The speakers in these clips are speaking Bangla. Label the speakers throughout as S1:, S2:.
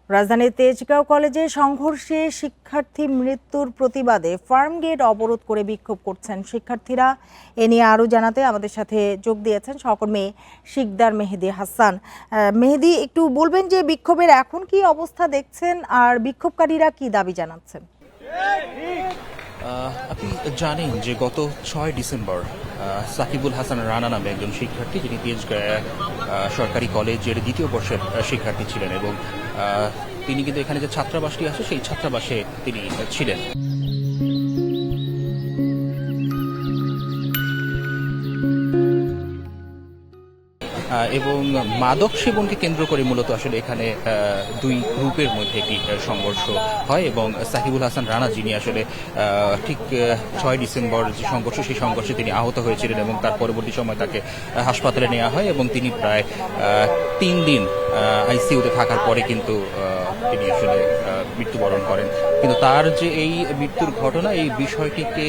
S1: রাজধানীর তেজগাঁও কলেজে সংঘর্ষে শিক্ষার্থী মৃত্যুর প্রতিবাদে ফার্মগেট অবরোধ করে বিক্ষোভ করছেন শিক্ষার্থীরা। এ নিয়ে আরও জানাতে আমাদের সাথে যোগ দিয়েছেন সহকর্মী শিকদার মেহেদি হাসান। মেহেদি, একটু বলবেন যে বিক্ষোভের এখন কি অবস্থা দেখছেন আর বিক্ষোভকারীরা কি দাবি জানাচ্ছেন?
S2: আপনি জানেন যে গত 6 ডিসেম্বর সাকিবুল হাসান রানা নামে একজন শিক্ষার্থী, যিনি তেজগাঁও সরকারি কলেজের দ্বিতীয় বর্ষের শিক্ষার্থী ছিলেন এবং তিনি কিন্তু এখানে যে ছাত্রাবাসটি আছে সেই ছাত্রাবাসে তিনি ছিলেন। এবং মাদক সেবনকে কেন্দ্র করে মূলত আসলে এখানে দুই গ্রুপের মধ্যে একটি সংঘর্ষ হয় এবং সাকিবুল হাসান রানা, যিনি আসলে ঠিক 6 ডিসেম্বর যে সংঘর্ষ, সেই সংঘর্ষে তিনি আহত হয়েছিলেন এবং তার পরবর্তী সময় তাকে হাসপাতালে নেওয়া হয় এবং তিনি প্রায় 3 দিন আইসিইউতে থাকার পরে কিন্তু তিনি আসলে মৃত্যুবরণ করেন। কিন্তু তার যে এই মৃত্যুর ঘটনা, এই বিষয়টিকে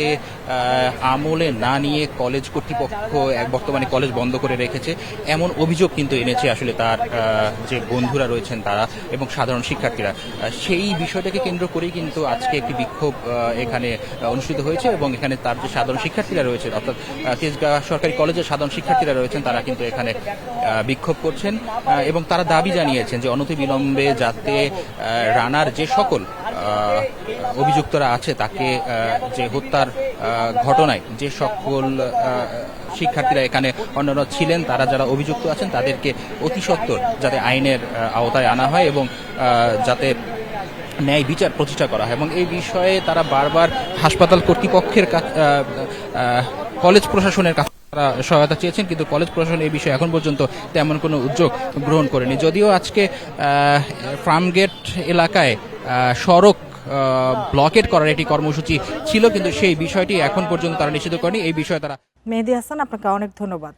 S2: আমলে না নিয়ে কলেজ কর্তৃপক্ষ বর্তমানে কলেজ বন্ধ করে রেখেছে, এমন অভিযোগ কিন্তু এনেছে আসলে তার যে বন্ধুরা রয়েছেন তারা এবং সাধারণ শিক্ষার্থীরা। সেই বিষয়টাকে কেন্দ্র করেই কিন্তু আজকে একটি বিক্ষোভ এখানে অনুষ্ঠিত হয়েছে এবং এখানে তার যে সাধারণ শিক্ষার্থীরা রয়েছেন, অর্থাৎ তেজগাঁও সরকারি কলেজের সাধারণ শিক্ষার্থীরা রয়েছেন, তারা কিন্তু এখানে বিক্ষোভ করছেন এবং তারা দাবি জানিয়েছেন যে অনতিবিলম্বে যাতে রানার যে সকল অভিযুক্তরা আছে তাকে যে হত্যার ঘটনায় যে সকল শিক্ষার্থীরা এখানে অন্যান্য ছিলেন, তারা যারা অভিযুক্ত আছেন তাদেরকে অতি সত্বর যাতে আইনের আওতায় আনা হয় এবং যাতে ন্যায় বিচার প্রতিষ্ঠা করা হয়। এবং এই বিষয়ে তারা বারবার হাসপাতাল কর্তৃপক্ষের কলেজ প্রশাসনের কাছে তারা সহায়তা চেয়েছেন, কিন্তু কলেজ প্রশাসন এই বিষয়ে এখন পর্যন্ত তেমন কোনো উদ্যোগ গ্রহণ করেনি। যদিও আজকে ফার্মগেট এলাকায় সড়ক ব্লকেট করার একটি কর্মসূচি ছিল, কিন্তু সেই বিষয়টি এখন পর্যন্ত তারা নিষিদ্ধ করেনি। এই বিষয়ে তারা
S1: মেহেদি হাসান, আপনাকে অনেক ধন্যবাদ।